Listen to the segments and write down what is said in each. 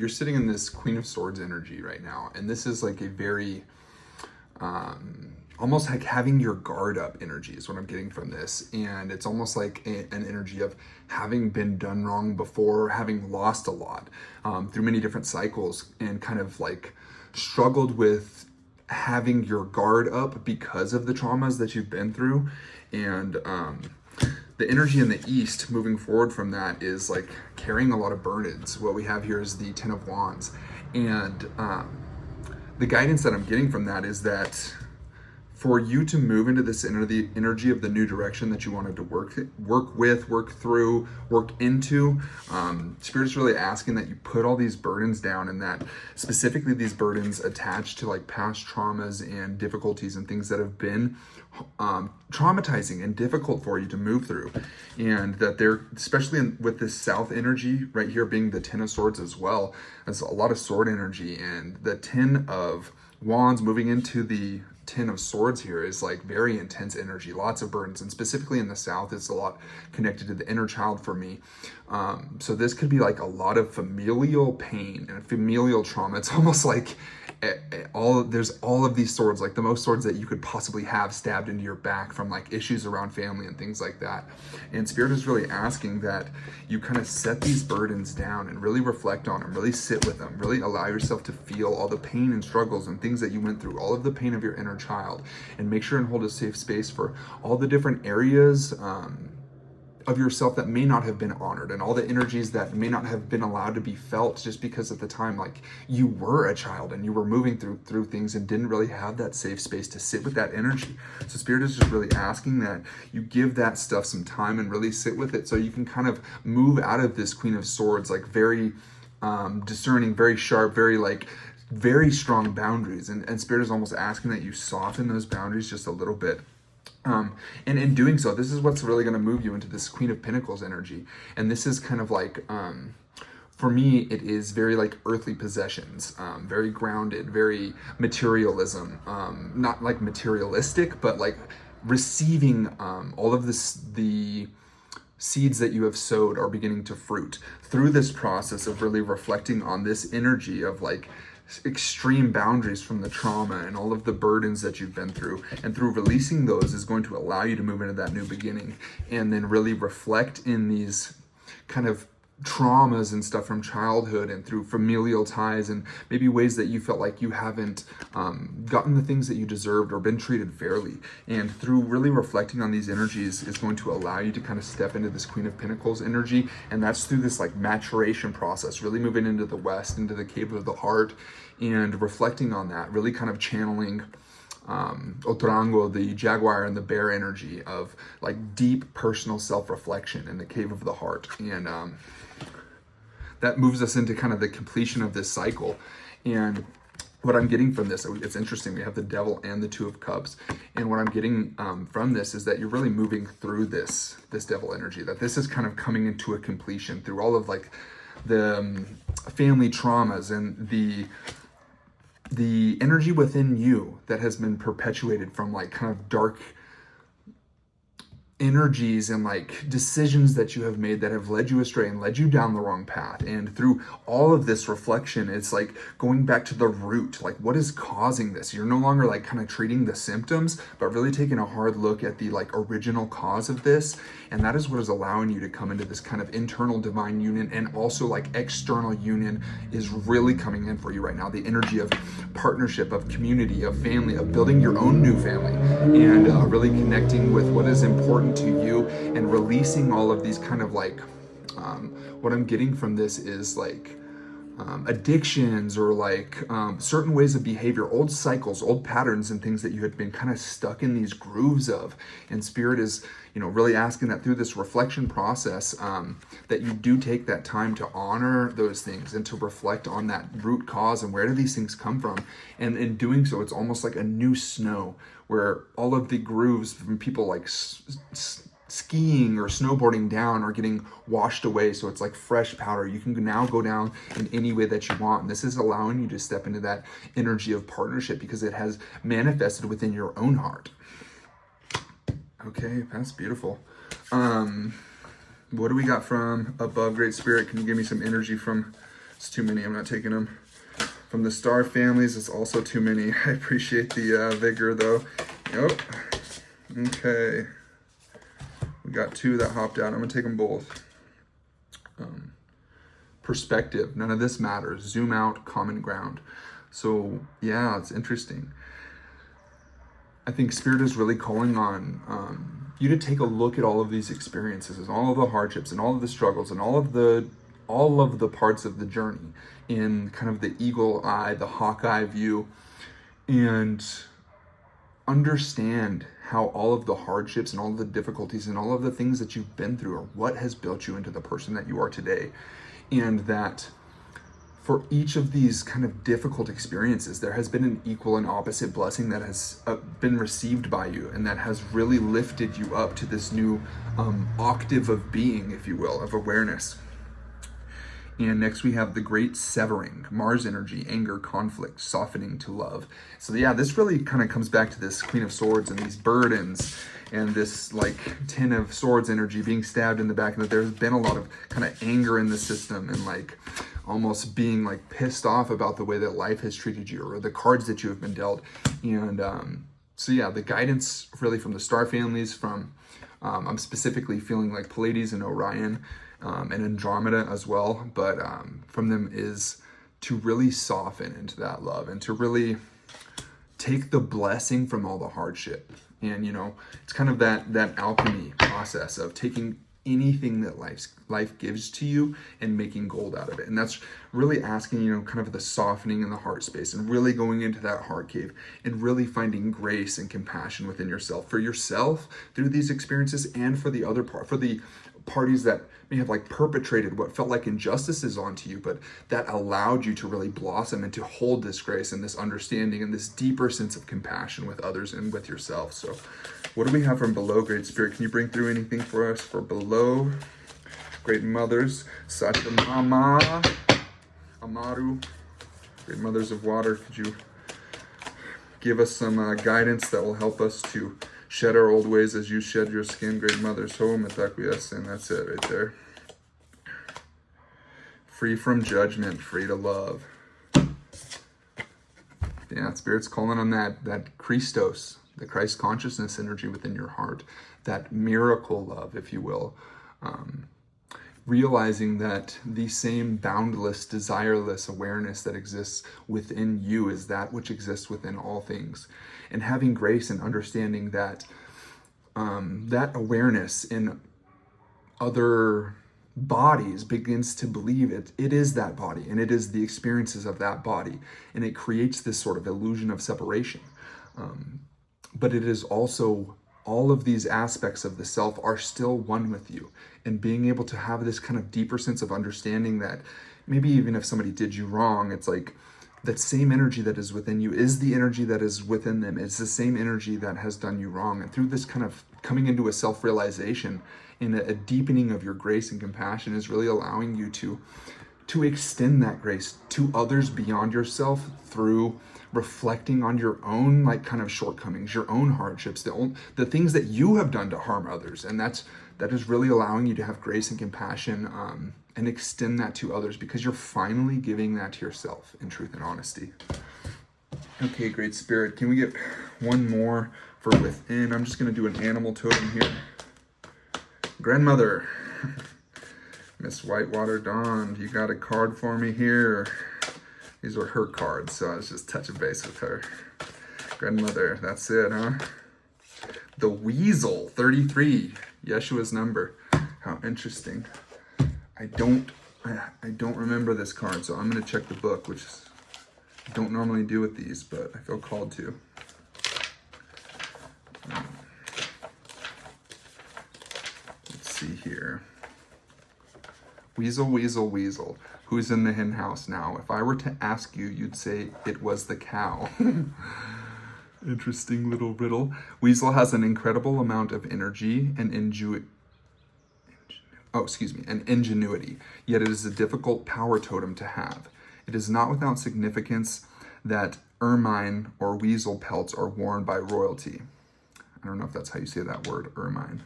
you're sitting in this Queen of Swords energy right now, and this is like a very almost like having your guard up energy is what I'm getting from this. And it's almost like an energy of having been done wrong before, having lost a lot through many different cycles, and kind of like struggled with having your guard up because of the traumas that you've been through. And the energy in the East moving forward from that is like carrying a lot of burdens. What we have here is the Ten of Wands. And the guidance that I'm getting from that is that for you to move into this energy of the new direction that you wanted to work with, work through, work into, Spirit is really asking that you put all these burdens down, and that specifically these burdens attached to like past traumas and difficulties and things that have been traumatizing and difficult for you to move through. And that they're, especially with this South energy right here being the Ten of Swords as well, there's a lot of sword energy, and the Ten of Wands moving into the Ten of Swords here is like very intense energy, lots of burdens, and specifically in the South, it's a lot connected to the inner child for me. So this could be like a lot of familial pain and familial trauma. It's almost like there's all of these swords, like the most swords that you could possibly have stabbed into your back from like issues around family and things like that. And Spirit is really asking that you kind of set these burdens down and really reflect on them, really sit with them, really allow yourself to feel all the pain and struggles and things that you went through, all of the pain of your inner child, and make sure and hold a safe space for all the different areas of yourself that may not have been honored, and all the energies that may not have been allowed to be felt just because at the time like you were a child and you were moving through things and didn't really have that safe space to sit with that energy. So Spirit is just really asking that you give that stuff some time and really sit with it, so you can kind of move out of this Queen of Swords like very discerning, very sharp, very strong boundaries. And Spirit is almost asking that you soften those boundaries just a little bit. And in doing so, this is what's really going to move you into this Queen of Pentacles energy. And this is kind of like, for me, it is very like earthly possessions, very grounded, very materialism, not like materialistic, but like receiving all of the seeds that you have sowed are beginning to fruit through this process of really reflecting on this energy of like extreme boundaries from the trauma and all of the burdens that you've been through. And through releasing those is going to allow you to move into that new beginning, and then really reflect in these kind of traumas and stuff from childhood and through familial ties, and maybe ways that you felt like you haven't gotten the things that you deserved or been treated fairly. And through really reflecting on these energies is going to allow you to kind of step into this Queen of Pentacles energy. And that's through this like maturation process, really moving into the West, into the cave of the heart, and reflecting on that, really kind of channeling Otorango, the jaguar and the bear energy of like deep personal self-reflection in the cave of the heart. And that moves us into kind of the completion of this cycle. And what I'm getting from this, it's interesting, we have the Devil and the Two of Cups. And what I'm getting from this is that you're really moving through this Devil energy, that this is kind of coming into a completion through all of like the family traumas and the energy within you that has been perpetuated from like kind of dark energies and like decisions that you have made that have led you astray and led you down the wrong path. And through all of this reflection, it's like going back to the root, like what is causing this? You're no longer like kind of treating the symptoms, but really taking a hard look at the like original cause of this. And that is what is allowing you to come into this kind of internal divine union, and also like external union is really coming in for you right now. The energy of partnership, of community, of family, of building your own new family, and really connecting with what is important to you, and releasing all of these kind of like what I'm getting from this is like addictions, or like certain ways of behavior, old cycles, old patterns, and things that you had been kind of stuck in these grooves of. And Spirit is, really asking that through this reflection process, that you do take that time to honor those things and to reflect on that root cause and where do these things come from. And in doing so, it's almost like a new snow, where all of the grooves from people like skiing or snowboarding down are getting washed away. So it's like fresh powder. You can now go down in any way that you want. And this is allowing you to step into that energy of partnership because it has manifested within your own heart. Okay, that's beautiful. What do we got from above, Great Spirit? Can you give me some energy from It's too many. I'm not taking them. From the star families, it's also too many. I appreciate the vigor, though. Yep. Okay. We got 2 that hopped out. I'm going to take them both. Perspective. None of this matters. Zoom out. Common ground. So, yeah, it's interesting. I think Spirit is really calling on you to take a look at all of these experiences and all of the hardships and all of the struggles and all of the parts of the journey in kind of the eagle eye, the hawkeye view, and understand how all of the hardships and all of the difficulties and all of the things that you've been through are what has built you into the person that you are today. And that for each of these kind of difficult experiences, there has been an equal and opposite blessing that has been received by you, and that has really lifted you up to this new octave of being, if you will, of awareness. And next we have the great severing, Mars energy, anger, conflict, softening to love. So yeah, this really kind of comes back to this Queen of Swords and these burdens and this like 10 of Swords energy being stabbed in the back. And that there's been a lot of kind of anger in the system and like almost being like pissed off about the way that life has treated you or the cards that you have been dealt. And so yeah, the guidance really from the star families, from I'm specifically feeling like Pleiades and Orion, and Andromeda as well, but from them is to really soften into that love and to really take the blessing from all the hardship. And it's kind of that alchemy process of taking anything that life gives to you and making gold out of it. And that's really asking, kind of the softening in the heart space and really going into that heart cave and really finding grace and compassion within yourself, for yourself through these experiences, and for the other part, for the parties that may have like perpetrated what felt like injustices onto you, but that allowed you to really blossom and to hold this grace and this understanding and this deeper sense of compassion with others and with yourself. So what do we have from below, Great Spirit? Can you bring through anything for us for below? Great Mothers, Satyamama, Amaru, Great Mothers of Water, could you give us some guidance that will help us to shed our old ways as you shed your skin, Great Mothers home, and that's it right there. Free from judgment, free to love. Yeah, Spirit's calling on that Christos, the Christ consciousness energy within your heart, that miracle love, if you will. Realizing that the same boundless, desireless awareness that exists within you is that which exists within all things. And having grace and understanding that that awareness in other bodies begins to believe it is that body, and it is the experiences of that body, and it creates this sort of illusion of separation. But it is also all of these aspects of the self are still one with you, and being able to have this kind of deeper sense of understanding that maybe even if somebody did you wrong, it's like that same energy that is within you is the energy that is within them. It's the same energy that has done you wrong. And through this kind of coming into a self-realization and a deepening of your grace and compassion is really allowing you to extend that grace to others beyond yourself through reflecting on your own like kind of shortcomings, your own hardships, the things that you have done to harm others. And that is really allowing you to have grace and compassion and extend that to others, because you're finally giving that to yourself in truth and honesty. Okay, Great Spirit, can we get one more for within? I'm just going to do an animal totem here. Grandmother, Miss Whitewater Dawn, you got a card for me here? These were her cards, so I was just touching base with her. Grandmother, that's it, huh? The Weasel, 33, Yeshua's number. How interesting. I don't remember this card, so I'm going to check the book, which I don't normally do with these, but I feel called to. Let's see here. Weasel, weasel, weasel. Who's in the hen house now? If I were to ask you, you'd say it was the cow. Interesting little riddle. Weasel has an incredible amount of energy and ingenuity, yet it is a difficult power totem to have. It is not without significance that ermine or weasel pelts are worn by royalty. I don't know if that's how you say that word, ermine.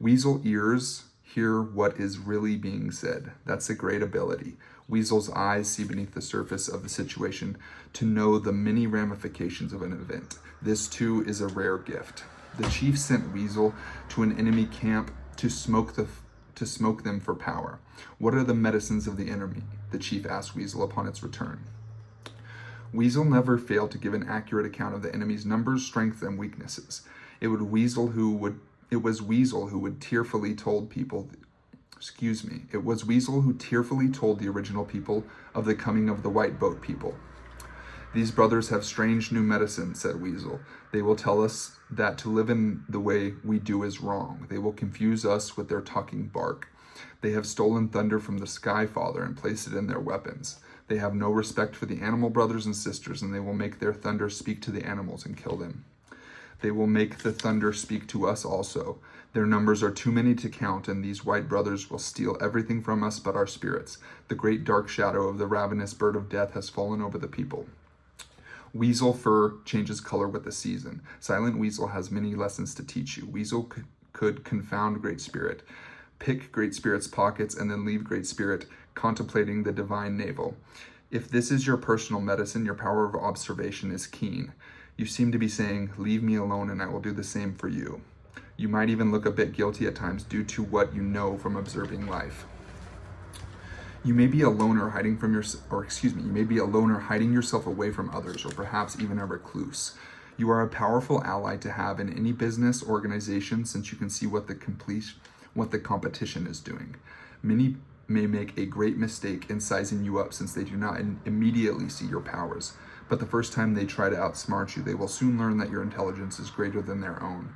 Weasel ears hear what is really being said. That's a great ability. Weasel's eyes see beneath the surface of the situation to know the many ramifications of an event. This too is a rare gift. The chief sent Weasel to an enemy camp to smoke them for power. What are the medicines of the enemy? The chief asked Weasel upon its return. Weasel never failed to give an accurate account of the enemy's numbers, strength, and weaknesses. It was Weasel who tearfully told the original people of the coming of the White Boat people. These brothers have strange new medicine, said Weasel. They will tell us that to live in the way we do is wrong. They will confuse us with their talking bark. They have stolen thunder from the Sky Father and placed it in their weapons. They have no respect for the animal brothers and sisters, and they will make their thunder speak to the animals and kill them. They will make the thunder speak to us also. Their numbers are too many to count, and these white brothers will steal everything from us but our spirits. The great dark shadow of the ravenous bird of death has fallen over the people. Weasel fur changes color with the season. Silent Weasel has many lessons to teach you. Weasel could confound Great Spirit, pick Great Spirit's pockets, and then leave Great Spirit contemplating the divine navel. If this is your personal medicine, your power of observation is keen. You seem to be saying, leave me alone and I will do the same for you. You might even look a bit guilty at times due to what you know from observing life. You may be a loner hiding yourself away from others, or perhaps even a recluse. You are a powerful ally to have in any business organization, since you can see what the competition is doing. Many may make a great mistake in sizing you up, since they do not immediately see your powers. But the first time they try to outsmart you, they will soon learn that your intelligence is greater than their own.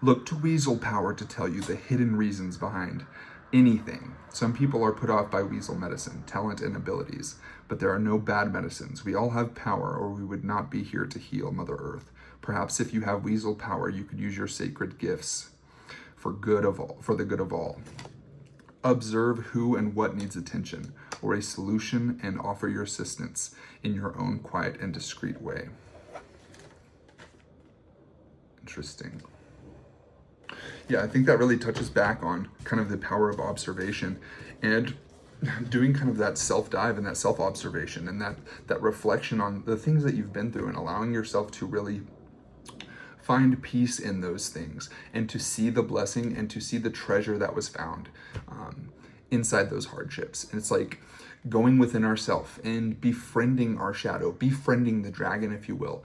Look to Weasel power to tell you the hidden reasons behind anything. Some people are put off by Weasel medicine, talent, and abilities, but there are no bad medicines. We all have power, or we would not be here to heal Mother Earth. Perhaps if you have Weasel power, you could use your sacred gifts for the good of all. Observe who and what needs attention, or a solution, and offer your assistance in your own quiet and discreet way. Interesting. Yeah, I think that really touches back on kind of the power of observation and doing kind of that self-dive and that self-observation and that reflection on the things that you've been through, and allowing yourself to really find peace in those things, and to see the blessing and to see the treasure that was found inside those hardships. And it's like going within ourselves and befriending our shadow, befriending the dragon, if you will,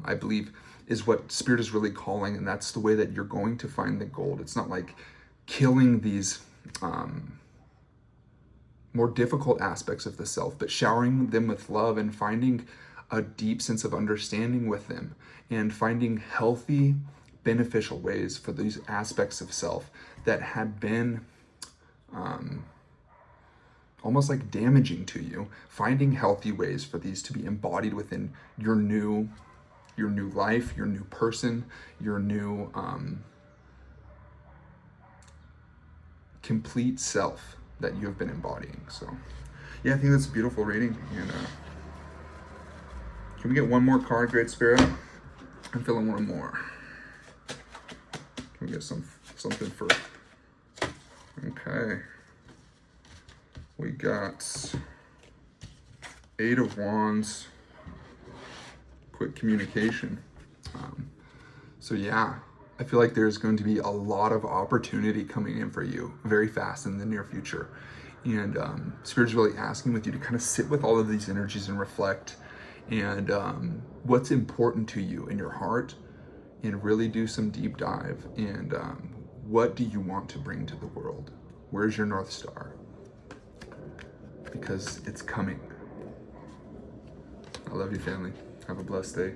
I believe is what Spirit is really calling, and that's the way that you're going to find the gold. It's not like killing these more difficult aspects of the self, but showering them with love and finding a deep sense of understanding with them, and finding healthy, beneficial ways for these aspects of self that had been almost like damaging to you, finding healthy ways for these to be embodied within your new life, your new person, your new complete self that you have been embodying. So yeah, I think that's a beautiful reading. And can we get one more card, Great Spirit? I'm feeling one more. Can we get something for... Okay. We got Eight of Wands, quick communication. So yeah, I feel like there's going to be a lot of opportunity coming in for you very fast in the near future. And Spirit's really asking with you to kind of sit with all of these energies and reflect, and what's important to you in your heart, and really do some deep dive. And what do you want to bring to the world? Where's your North Star? Because it's coming. I love you, family. Have a blessed day.